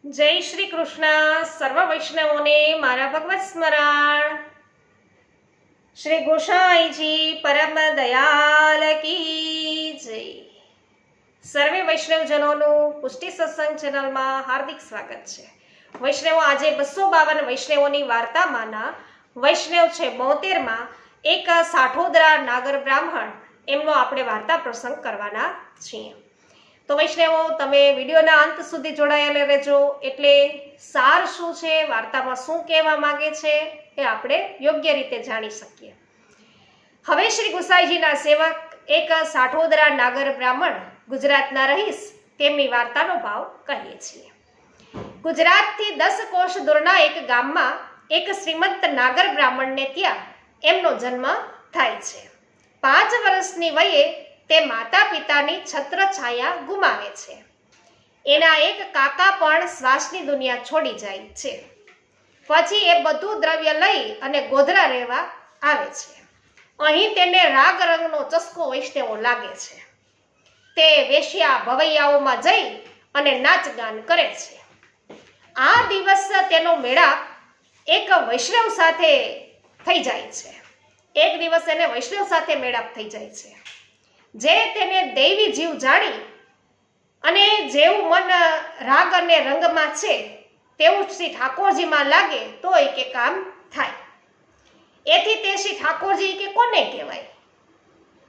જય શ્રી કૃષ્ણ. સર્વ વૈષ્ણવોને મારા ભગવત સ્મરણ. શ્રી ગોસાઈજી પરમ દયાલ કી જય. સર્વે વૈષ્ણવજનોનું પુષ્ટિ સત્સંગ ચેનલમાં હાર્દિક સ્વાગત છે. વૈષ્ણવો, આજે 252 વૈષ્ણવોની વાર્તામાંના વૈષ્ણવ છે 72માં એક સાઠોદરા નાગર બ્રાહ્મણ, એમનો આપણે વાર્તા પ્રસંગ કરવાના છીએ. તો વૈષ્ણવો, તમે વિડીયોના અંત સુધી જોડાયેલા રહેજો, એટલે સાર શું છે, વાર્તામાં શું કહેવા માંગે છે, એ આપણે યોગ્ય રીતે જાણી શકીએ. હવે શ્રી ગુસાઈજીના સેવક એક સાઠોદરા નાગર બ્રાહ્મણ, ગુજરાતના રહીશ, તેમની વાર્તાનો ભાવ કહીએ છીએ. ગુજરાતથી 10 કોશ દૂરના એક ગામમાં એક શ્રીમંત નાગર બ્રાહ્મણને ત્યાં એમનો જન્મ થાય છે. 5 વર્ષની વયે તે માતા પિતાની છત્રછાયા ગુમાવે છે. એના એક કાકા પણ શ્વાસની દુનિયા છોડી જાય છે. પછી એ બધું દ્રવ્ય લઈ અને ગોધરા રહેવા આવે છે. અહીં તેને રાગ રંગનો ચસ્કો વૈષ્ણવો લાગે છે. તે વેશ્યા ભવૈયાઓમાં જઈ અને નાચગાન કરે છે. આ દિવસ તેનો મેળાપ એક વૈષ્ણવ સાથે થઈ જાય છે. એક દિવસ એને વૈષ્ણવ સાથે મેળાપ થઈ જાય છે, જે તેને દૈવી જીવ જાણી અને જેવું મન રાગ અને રંગમાં છે તેવું શ્રી ઠાકોરજીમાં લાગે તો એ કે કામ થાય. એથી તે શ્રી ઠાકોરજી કે કોને કહેવાય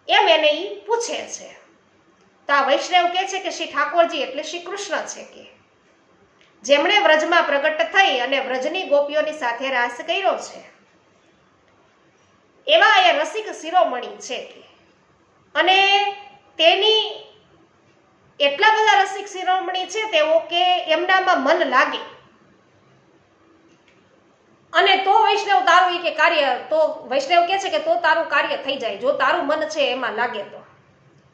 એમ એને ઈ પૂછે છે. તો આ વૈષ્ણવ કહે છે કે શ્રી ઠાકોરજી એટલે શ્રી કૃષ્ણ છે, કે જેમણે વ્રજમાં પ્રગટ થઈ અને વ્રજની ગોપીઓની સાથે રાસ કર્યો છે, એવા એ રસિક શિરોમણી છે કે, અને તેની એટલા બધા રસિક શિરોમણી છે તેઓ કે એમનામાં મન લાગે. અને તો વૈષ્ણવ તારું કે કાર્ય, તો વૈષ્ણવ કહે છે કે તો તારું કાર્ય થઈ જાય, જો તારું મન છે એમાં લાગે તો,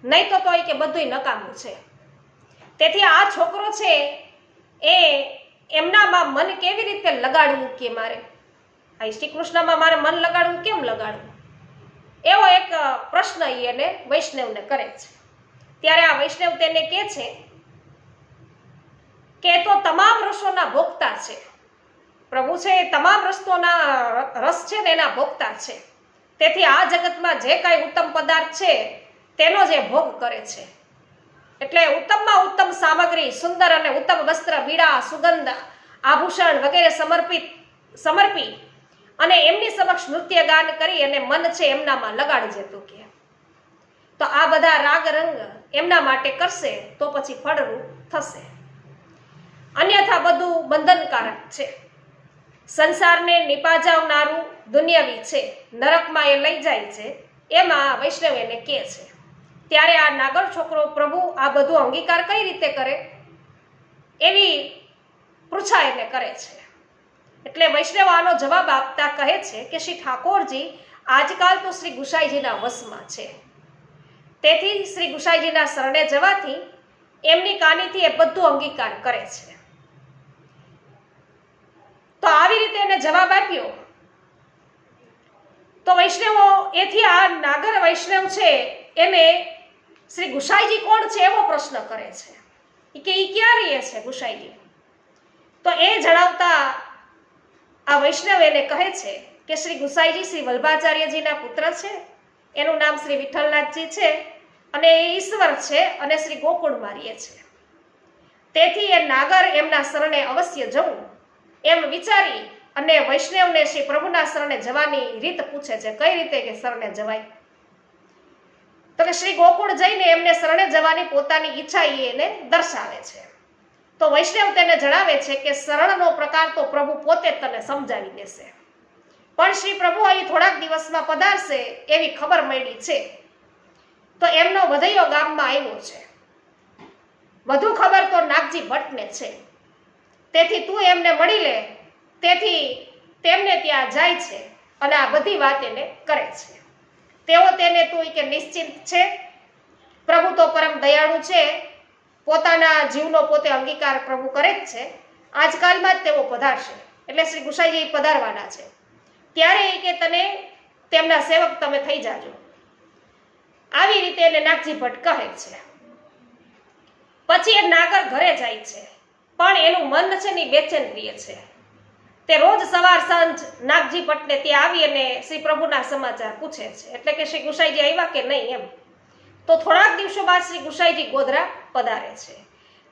નહીં તો કે બધુંય નકામું છે. તેથી આ છોકરો છે એ એમનામાં મન કેવી રીતે લગાડવું, કે મારે આ શ્રી કૃષ્ણમાં મારે મન લગાડવું, કેમ લગાડવું, એવો એક પ્રશ્ન એને વૈષ્ણવને કરે છે. ત્યારે આ વૈષ્ણવ તેને કહે છે કે તો તમામ રસોના ભોગતા છે, પ્રભુ છે એ તમામ રસ છે ને એના ભોગતા છે. તેથી આ જગતમાં જે કાંઈ ઉત્તમ પદાર્થ છે તેનો જે ભોગ કરે છે, એટલે ઉત્તમમાં ઉત્તમ સામગ્રી, સુંદર અને ઉત્તમ વસ્ત્ર, વીણા, સુગંધ, આભૂષણ વગેરે સમર્પી અને એમની સમક્ષ નૃત્ય ગાન કરી અને મન છે એમનામાં લગાડજે તું કે. તો આ બધા રાગ રંગ એમના માટે કરશે તો પછી ફળરૂપ થશે, અન્યથા બધું બંધનકારક છે, સંસારને નિપાજાવનારું દુનિયાવી છે, નરકમાં એ લઈ જાય છે, એમાં વૈષ્ણવ એને કહે છે. ત્યારે આ નાગર છોકરો પ્રભુ આ બધું અંગીકાર કઈ રીતે કરે એવી પૃચ્છા એને કરે છે. એટલે વૈષ્ણવ આનો જવાબ આપતા કહે છે કે શ્રી ઠાકોરજી આજકાલ તો શ્રી ગુસાઈજીના વશમાં છે, તેથી શ્રી ગુસાઈજીના શરણે જવાથી એમની કાનીથી એ બધું અંગીકાર કરે છે. તો આવી રીતે એને જવાબ આપ્યો. તો વૈષ્ણવો એથી આ નાગર વૈષ્ણવ છે એને શ્રી ગુસાઈજી કોણ છે એવો પ્રશ્ન કરે છે કે ઈ ક્યાં રહે છે ગુસાઈજી. તો એ જણાવતા આ વૈષ્ણવ એને કહે છે કે શ્રી ગુસાઈજી શ્રી વલ્ભાચાર્યજીના પુત્ર છે, એનું નામ શ્રી વિઠ્ઠલનાથજી છે અને એ ઈશ્વર છે અને શ્રી ગોકુળમાં રહે છે. તેથી એ નાગર એમના શરણે અવશ્ય જવું એમ વિચારી અને વૈષ્ણવને શ્રી પ્રભુના શરણે જવાની રીત પૂછે છે. કઈ રીતે કે શરણે જવાય, તો કે શ્રી ગોકુળ જઈને એમને શરણે જવાની પોતાની ઈચ્છા એને દર્શાવે છે. તો વૈષ્ણવ તેને જણાવે છે કે શરણનો પ્રકાર તો પ્રભુ પોતે તને સમજાવી દેશે, પણ શ્રી પ્રભુ અહીં થોડાક દિવસમાં પધારશે એવી ખબર મળી છે. તો એમનો વધૈયો ગામમાં આવ્યો છે, વધુ ખબર તો નાગજી ભટ્ટને છે, તેથી તું એમને મળી લે. તેથી તેમને ત્યાં જાય છે અને આ બધી વાત એને કરે છે. તેઓ તેને તું કે નિશ્ચિંત છે, પ્રભુ તો પરમ દયાળુ છે, પોતાના જીવનો પોતે અંગીકાર પ્રભુ કરે જ છે, આજકાલમાં જ તેઓ પધારશે, એટલે શ્રી ગુસાઈજી પધારવાના છે. ત્યારે એ કે તને તેમના સેવક તમે થઈ જાજો. આવી રીતે એને નાગજી ભટ્ટ કહે છે. પછી એ નાગર ઘરે જાય છે પણ એનું મન છે ને બેચેન રહે છે. તે રોજ સવાર સાંજ નાગજી ભટ્ટને ત્યાં આવી અને શ્રી પ્રભુના સમાચાર પૂછે છે, એટલે કે શ્રી ગુસાઈજી આવ્યા કે નહીં એમ. તો થોડાક દિવસો બાદ શ્રી ગુસાઈજી ગોધરા પધારે છે.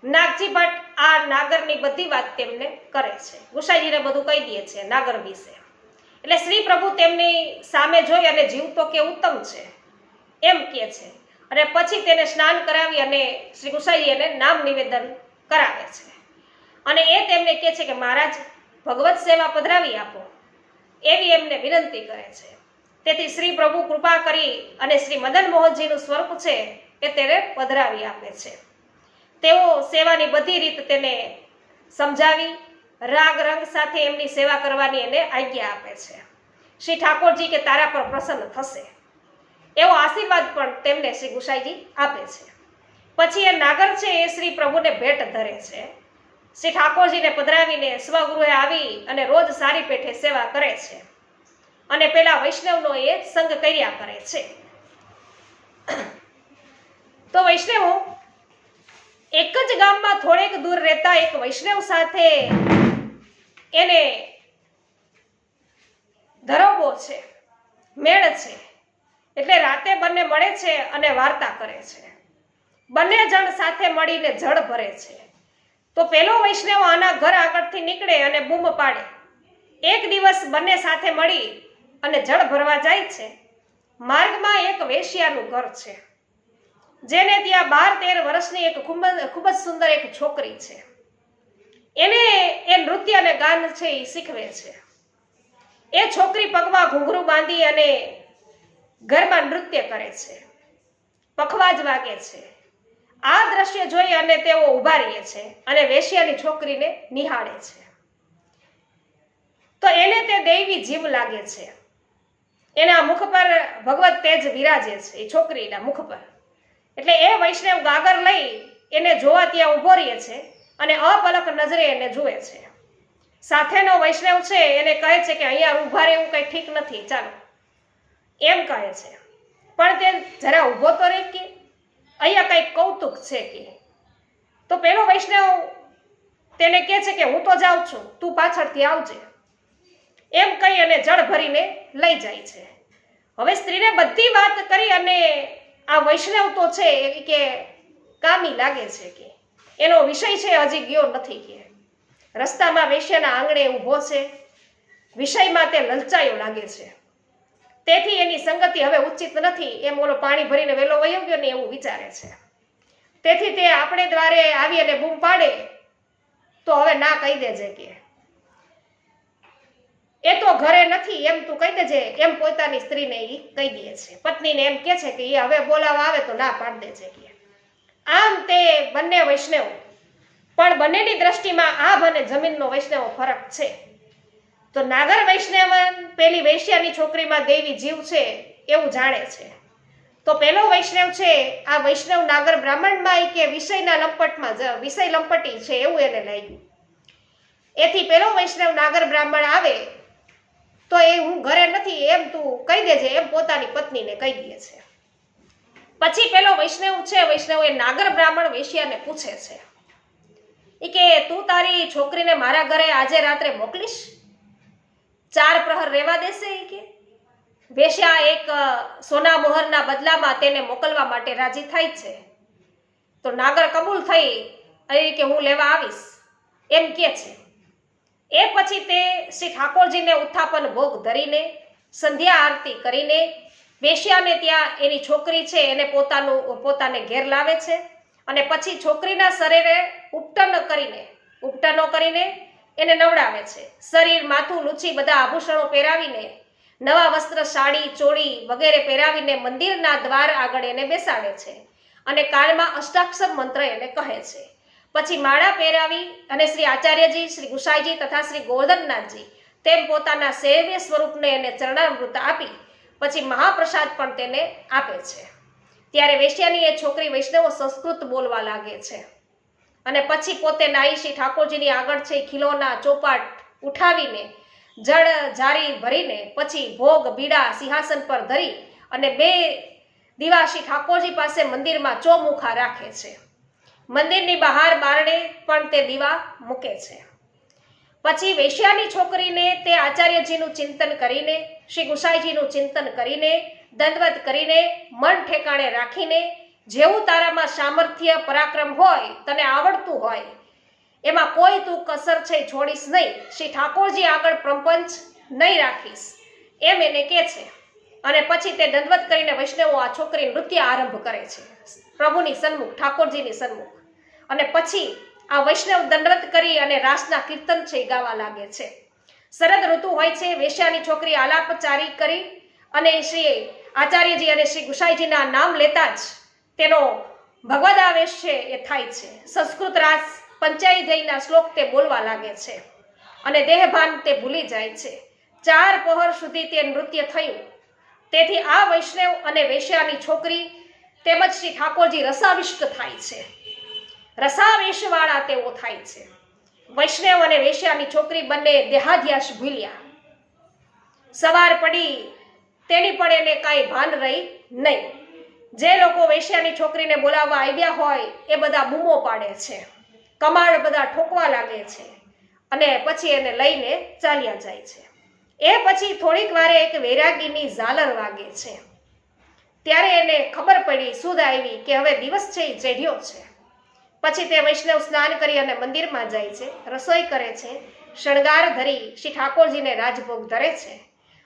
નાગજી ભટ્ટ આ નાગરની બધી વાત તેમને કરે છે, ગુસાઈજીને બધું કહી દે છે નાગર વિશે. એટલે શ્રી પ્રભુ તેમની સામે જોઈ અને જીવતો કે ઉત્તમ છે એમ કહે છે, અને પછી તેને સ્નાન કરાવી અને શ્રી ગુસાઈજી એને નામ નિવેદન કરાવે છે. અને એ તેમને કહે છે કે મહારાજ ભગવત સેવા પધરાવી આપો એવી એમને વિનંતી કરે છે. તેથી શ્રી પ્રભુ કૃપા કરી અને શ્રી મદન મોહનજીનું સ્વરૂપ છે એ તેને પધરાવી આપે છે. તેઓ સેવાની બધી રીત તેને સમજાવી રાગ રંગ સાથે એમની સેવા કરવાની એને આજ્ઞા આપે છે. શ્રી ઠાકોરજી કે તારા પર પ્રસન્ન થશે એવો આશીર્વાદ પણ તેમને શ્રી ગુસાઈજી આપે છે. પછી એ નાગર છે એ શ્રી પ્રભુને ભેટ ધરે છે. શ્રી ઠાકોરજીને પધરાવીને સ્વગૃહે આવી અને રોજ સારી પેઠે સેવા કરે છે અને પેલા વૈષ્ણવનો એ સંગ કર્યા કરે છે. તો વૈષ્ણવો એક જ ગામમાં થોડેક દૂર રહેતા એક વૈષ્ણવ સાથે એને ધરોબો છે, મેળ છે. એટલે રાતે બંને મળે છે અને વાર્તા કરે છે. બંને જણ સાથે મળીને જળ ભરે છે. તો પેલો વૈષ્ણવ આના ઘર આગળથી નીકળે અને બૂમ પાડે. એક દિવસ બંને સાથે મળી અને જળ ભરવા જાય છે. માર્ગમાં એક વેશ્યાનું ઘર છે, જેને ત્યાં 12-13 વર્ષની એક ખૂબ જ સુંદર એક છોકરી છે. એને એ નૃત્ય અને ગાન છે એ શીખવે છે. એ છોકરી પગમાં ઘૂંઘરું બાંધી અને ઘરમાં નૃત્ય કરે છે, પખવાજ વાગે છે. આ દ્રશ્ય જોઈ અને તેઓ ઊભા રહે છે અને વેશ્યાની છોકરીને નિહાળે છે. તો એને તે દૈવી જીવ લાગે છે. એના મુખ પર ભગવત તેજ વિરાજે છે એ છોકરીના મુખ પર. એટલે એ વૈષ્ણવ ગાગર લઈ એને જોવા ત્યાં ઊભો રહે છે અને અપલક નજરે એને જુએ છે. સાથેનો વૈષ્ણવ છે એને કહે છે કે અહીંયા ઊભા રહેવું કંઈ ઠીક નથી, ચાલો એમ કહે છે. પણ તે જરા ઊભો તો રહે કે અહીંયા કંઈક કૌતુક છે કે. તો પેલો વૈષ્ણવ તેને કહે છે કે હું તો જાઉં છું, તું પાછળથી આવજે એમ કહી અને જળ ભરીને લઈ જાય છે. હવે સ્ત્રીને બધી વાત કરી અને આ વૈષ્ણવ તો છે એ કે કામી લાગે છે કે એનો વિષય છે હજી ગયો નથી કે. રસ્તામાં વેશ્યાના આંગણે ઊભો છે, વિષયમાં તે લલચાયો લાગે છે. તેથી એની સંગતિ હવે ઉચિત નથી એમ ઓલો પાણી ભરીને વેલો વયો ગયો ને એવું વિચારે છે. તેથી તે આપણે દ્વારે આવી અને બૂમ પાડે તો હવે ના કહી દેજે કે એ તો ઘરે નથી એમ તું કહી દેજે એમ પોતાની સ્ત્રીને એ કહી દે છે. પત્નીને એમ કહે છે કે એ હવે બોલાવા આવે તો ના પાડી દેજે કે. આમ તે બંને વૈષ્ણવ, પણ બંનેની દ્રષ્ટિમાં આભ અને જમીનનો વૈષ્ણવ ફરક છે. તો નાગર વૈષ્ણવ પેલી વૈશ્યાની છોકરીમાં દેવી જીવ છે એવું જાણે છે. તો પેલો વૈષ્ણવ છે આ વૈષ્ણવ નાગર બ્રાહ્મણમાં કે વિષયના લંપટમાં વિષય લંપટી છે એવું એને લાગ્યું. એથી પેલો વૈષ્ણવ નાગર બ્રાહ્મણ આવે તો એ હું ઘરે નથી એમ તું કહી દેજે એમ પોતાની પત્નીને કહી દે છે. પછી પેલો વૈષ્ણવ છે વૈષ્ણવ એ નાગર બ્રાહ્મણ વેશ્યાને પૂછે છે એ કે તું તારી છોકરીને મારા ઘરે આજે રાત્રે મોકલીશ, 4 પ્રહર રહેવા દેશે એ કે. વેશ્યા એક સોના મોહરના બદલામાં તેને મોકલવા માટે રાજી થાય છે. તો નાગર કબૂલ થઈ અને કે હું લેવા આવીશ એમ કહે છે. એ પછી તે શ્રી ઠાકોરજીને ઉત્થાપન ભોગ ધરીને સંધ્યા આરતી કરીને વેશ્યાને ત્યાં એની છોકરી છે એને પોતાને ઘેર લાવે છે. અને પછી છોકરીના શરીરે ઉપટનો કરીને એને નવડાવે છે. શરીર, માથું, લૂછી બધા આભૂષણો પહેરાવીને નવા વસ્ત્ર, સાડી, ચોળી વગેરે પહેરાવીને મંદિરના દ્વાર આગળ એને બેસાડે છે અને કાળમાં અષ્ટાક્ષર મંત્ર એને કહે છે. પછી માળા પહેરાવી અને શ્રી આચાર્યજી, શ્રી ગુસાઈજી તથા શ્રી ગોવર્ધનનાથજી તેમ પોતાના સેવ્ય સ્વરૂપને એને ચરણામૃત આપી પછી મહાપ્રસાદ પણ તેને આપે છે. ત્યારે વેશ્યાની એ છોકરી વૈષ્ણવો સંસ્કૃત બોલવા લાગે છે અને પછી પોતે નાઈ શ્રી ઠાકોરજીની આગળ છે ખીલોના ચોપાટ ઉઠાવીને જળ જારી ભરીને પછી ભોગ, બીડા સિંહાસન પર ધરી અને 2 દીવા શ્રી ઠાકોરજી પાસે મંદિરમાં ચોમુખા રાખે છે. મંદિરની બહાર બારણે પણ તે દીવા મૂકે છે. પછી વેશ્યાની છોકરીને તે આચાર્યજીનું ચિંતન કરીને, શ્રી ગુસાઈજીનું ચિંતન કરીને, દંડવત કરીને, મન ઠેકાણે રાખીને, જેવું તારામાં સામર્થ્ય પરાક્રમ હોય, તને આવડતું હોય, એમાં કોઈ તું કસર છે છોડીશ નહીં, શ્રી ઠાકોરજી આગળ પ્રપંચ નહીં રાખીશ, એમ એને કહે છે. અને પછી તે દંડવત કરીને વૈષ્ણવો આ છોકરી નૃત્ય આરંભ કરે છે પ્રભુની સન્મુખ, ઠાકોરજીની સન્મુખ. અને પછી આ વૈષ્ણવ દંડવત કરી અને રાસના કીર્તન છે એ ગાવા લાગે છે. શરદ ઋતુ હોય છે. વેશ્યાની છોકરી આલાપચારી કરી અને શ્રી આચાર્યજી અને શ્રી ગુસાઈજીના નામ લેતા જ તેનો ભગવદાવેશ છે એ થાય છે. સંસ્કૃત રાસ પંચાયધ્યયના શ્લોક તે બોલવા લાગે છે અને દેહભાન તે ભૂલી જાય છે. 4 પહોર સુધી તે નૃત્ય થયું. તેથી આ વૈષ્ણવ અને વેશ્યાની છોકરી તેમજ શ્રી ઠાકોરજી રસાવિષ્ટ થાય છે, રસાવેશવાળા તેઓ થાય છે. વૈષ્ણવ અને વેશ્યાની છોકરી બંને દેહાધ્યાસ ભૂલ્યા. સવાર પડી તેની પણ એને કાંઈ ભાન રહી નહીં. જે લોકો વેશ્યાની છોકરીને બોલાવવા આવ્યા હોય એ બધા બૂમો પાડે છે, કમાડ બધા ઠોકવા લાગે છે અને પછી એને લઈને ચાલ્યા જાય છે. એ પછી થોડીક વારે એક વૈરાગીની ઝાલર વાગે છે. ત્યારે એને ખબર પડી, સુધ આવી કે હવે દિવસ છે એ ચઢ્યો છે. પછી તે વૈષ્ણવ સ્નાન કરી અને મંદિરમાં જાય છે, રસોઈ કરે છે, શણગાર ધરી શ્રી ઠાકોરજીને રાજભોગ ધરે છે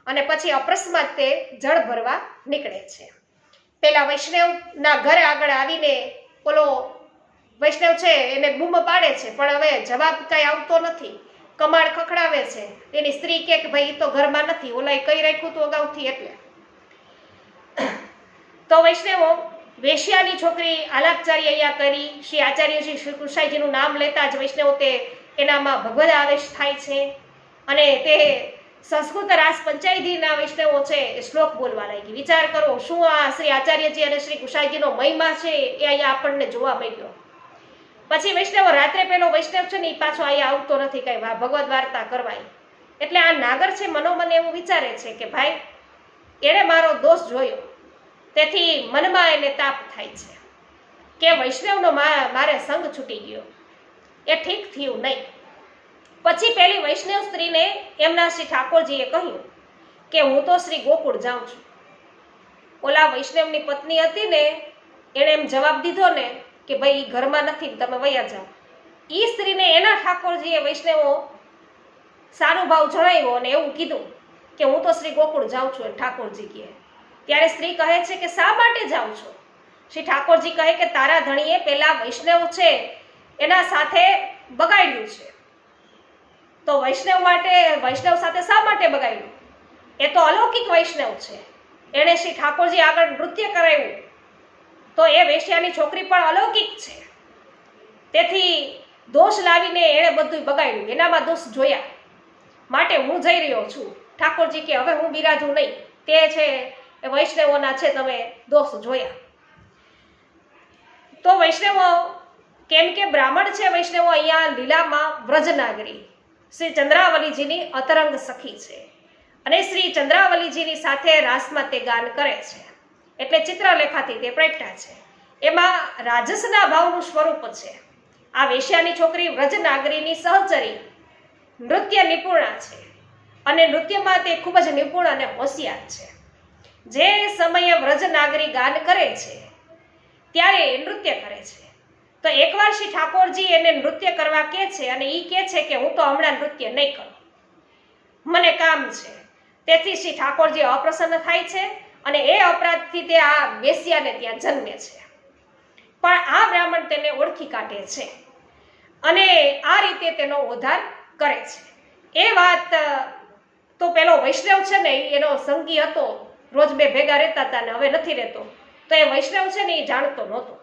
અને પછી અપ્રસ્માત તે જળ ભરવા નીકળે છે. પેલા વૈષ્ણવના ઘર આગળ આવીને પેલો વૈષ્ણવ છે એને બૂમ પાડે છે, પણ હવે જવાબ કઈ આવતો નથી. કમાડ ખખડાવે છે. એની સ્ત્રી કે ભાઈ તો ઘરમાં નથી, ઓલાએ કઈ રાખ્યું તું અગાઉથી એટલે. તો વૈષ્ણવો વેશ્યાની છોકરી આલાપચારી અહીંયા કરી શ્રી આચાર્યજી શ્રી ગુસાઈજીનું નામ લેતા જ વૈષ્ણવો તે એનામાં ભગવદ આવેશ થાય છે અને તે સંસ્કૃત રાસ પંચાયતીના વૈષ્ણવો છે એ શ્લોક બોલવા લાગી. વિચાર કરો શું આ શ્રી આચાર્યજી અને શ્રી ગુસાઈજીનો મહિમા છે એ અહીંયા આપણને જોવા મળ્યો. પછી વૈષ્ણવો રાત્રે પેલો વૈષ્ણવ છે ને એ પાછો અહીંયા આવતો નથી કઈ ભગવદ વાર્તા કરવાય. એટલે આ નાગર છે મનોમન એવું વિચારે છે કે ભાઈ એણે મારો દોષ જોયો, તેથી મનમાં એને તાપ થાય છે કે વૈષ્ણવનો મારે સંગ છૂટી ગયો, એ ઠીક થયું નહીં. પછી પેલી વૈષ્ણવ સ્ત્રીને એમના શ્રી ઠાકોરજીએ કહ્યું કે હું તો શ્રી ગોકુળ જાઉં છું. ઓલા વૈષ્ણવની પત્ની હતી ને એણે એમ જવાબ દીધો ને કે ભાઈ ઘરમાં નથી, તમે વયા જાઓ. એ સ્ત્રીને એના ઠાકોરજીએ વૈષ્ણવો સારો ભાવ જણાવ્યો અને એવું કીધું કે હું તો શ્રી ગોકુળ જાઉં છું. ઠાકોરજી કહે. ત્યારે સ્ત્રી કહે છે કે શા માટે જાઉં છો? શ્રી ઠાકોરજી કહે કે તારા ધણીએ પેલા વૈષ્ણવ છે એના સાથે બગાડ્યું છે, તો વૈષ્ણવ સાથે શા માટે બગાડ્યું? એ તો અલૌકિક વૈષ્ણવ છે, એણે શ્રી ઠાકોરજી આગળ નૃત્ય કરાવ્યું, તો એ વેશ્યાની છોકરી પણ અલૌકિક છે. તેથી દોષ લાવીને એણે બધું બગાડ્યું, એનામાં દોષ જોયા, માટે હું જઈ રહ્યો છું. ઠાકોરજી કે હવે હું બિરાજું નહીં, તે છે એ વૈષ્ણવોના છે, તમે દોષ જોયા. તો વૈષ્ણવો કેમ કે બ્રાહ્મણ છે, વૈષ્ણવો અહીંયા લીલામાં વ્રજનાગરી શ્રી ચંદ્રાવલીજીની અતરંગ સખી છે અને શ્રી ચંદ્રાવલીજીની સાથે રાસમાં તે ગાન કરે છે, એટલે ચિત્રલેખાથી તે પ્રગટ્યા છે. એમાં રાજસના ભાવનું સ્વરૂપ છે. આ વેશ્યાની છોકરી વ્રજનાગરીની સહચરી નૃત્ય નિપુણા છે અને નૃત્યમાં તે ખૂબ જ નિપુણ અને હોશિયાર છે. જે સમયે વ્રજનાગરી ગાન કરે છે ત્યારે એ નૃત્ય કરે છે. તો એકવાર શ્રી ઠાકોરજી એને નૃત્ય કરવા કહે છે અને એ કહે છે કે હું તો હમણાં નૃત્ય નહીં કરું, મને કામ છે. તેથી શ્રી ઠાકોરજી અપ્રસન્ન થાય છે અને એ અપરાધથી તે આ વેશ્યાને ત્યાં જન્મે છે. પણ આ બ્રાહ્મણ તેને ઓળખી કાઢે છે અને આ રીતે તેનો ઉદ્ધાર કરે છે. એ વાત તો પેલો વૈષ્ણવ છે ને એનો સંગી હતો, રોજ બે ભેગા રહેતા હતા ને હવે નથી રહેતો, તો એ વૈષ્ણવ છે ને એ જાણતો નહોતો.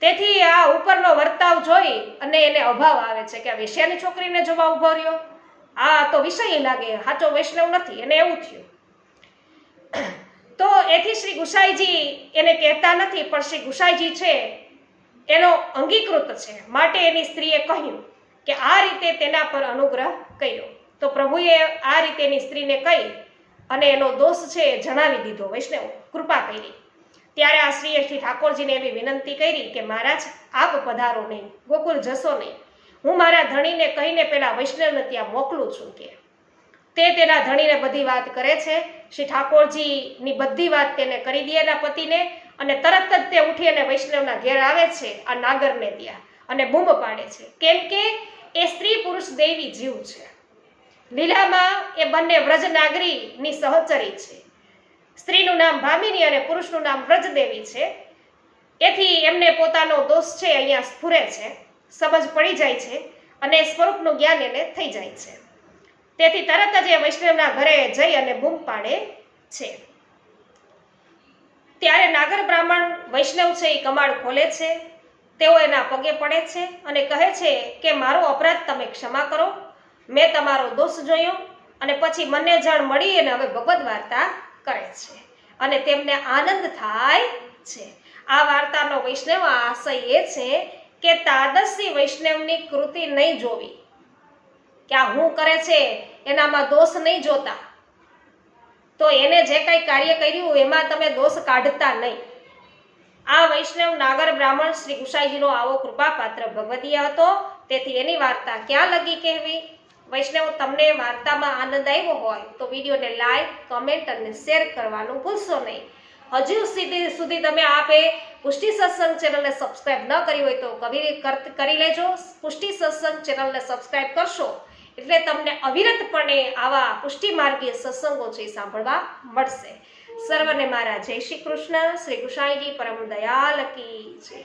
તેથી આ ઉપરનો વર્તાવ જોઈ અને એને અભાવ આવે છે કે આ વેશ્યાની છોકરીને જોવા ઉભો રહ્યો, આ તો વિષય લાગે, સાચો વૈષ્ણવ નથી, એને એવું થયું. તો એથી શ્રી ગુસાઈજી એને કહેતા નથી, પણ શ્રી ગુસાઈજી છે એનો અંગીકૃત છે, માટે એની સ્ત્રીએ કહ્યું કે આ રીતે તેના પર અનુગ્રહ કર્યો. તો પ્રભુએ આ રીતે એની સ્ત્રીને કહી અને એનો દોષ છે એ જણાવી દીધો, વૈષ્ણવ કૃપા કરી. ત્યારે આ શ્રીએ શ્રી ઠાકોરજીને એવી વિનંતી કરી કે મહારાજ આપ પધારો નહીં, ગોકુળ જશો નહીં, હું મારા ધણીને કહીને પેલા વૈષ્ણવને ત્યાં મોકલું છું કે તે તેના ધણીને બધી વાત કરે છે. શ્રી ઠાકોરજીની બધી વાત તેને કરી દે એના પતિને, અને તરત જ તે ઉઠી અને વૈષ્ણવના ઘેર આવે છે આ નાગરને ત્યાં, અને બૂમ પાડે છે, કેમ કે એ સ્ત્રી પુરુષ દેવી જીવ છે. લીલામાં એ બંને વ્રજનાગરીની સહચરી છે. સ્ત્રીનું નામ ભામિની અને પુરુષનું નામ વ્રજદેવી છે. એથી એમને પોતાનો દોષ છે અહીંયા સ્ફુરે છે, સમજ પડી જાય છે, અને સ્વરૂપનું જ્ઞાન એને થઈ જાય છે. તેથી તરત જ એ વૈષ્ણવના ઘરે જઈ અને બૂમ પાડે છે. ત્યારે નાગર બ્રાહ્મણ વૈષ્ણવ છે એ કમાડ ખોલે છે. તેઓ એના પગે પડે છે અને કહે છે કે મારો અપરાધ તમે ક્ષમા કરો, મેં તમારો દોષ જોયો. અને પછી મને જાણ મળી અને હવે ભગવદ વાર્તા કરે છે અને તેમને આનંદ થાય છે. આ વાર્તાનો વૈષ્ણવ આશય એ છે કે તાદસ્ય વૈષ્ણવની કૃતિ નહીં જોવી, કે આ હું કરે છે એનામાં દોષ નહીં જોતા, તો એને જે કંઈ કાર્ય કર્યું એમાં તમે દોષ કાઢતા નહીં. આ વૈષ્ણવ નાગર બ્રાહ્મણ શ્રી ગુસાઈજીનો આવો કૃપાપાત્ર ભગવદીય હતો. તેથી એની વાર્તા ક્યાં લગી કહેવી. વૈષ્ણવ તમને વાર્તામાં આનંદ આવ્યો હોય તો વિડીયોને લાઈક, કમેન્ટ અને શેર કરવાનું ભૂલશો નહીં. હજુ સુધી તમે આપે પુષ્ટિ સત્સંગ ચેનલને સબસ્ક્રાઇબ ન કરી હોય તો કરી લેજો. પુષ્ટિ સત્સંગ ચેનલને સબસ્ક્રાઇબ કરશો એટલે તમને અવિરતપણે આવા પુષ્ટિ માર્ગીય સત્સંગો છે સાંભળવા મળશે. સર્વને મારા જય શ્રી કૃષ્ણ. શ્રી ગુસાઈજી પરમ દયાલ કી જય.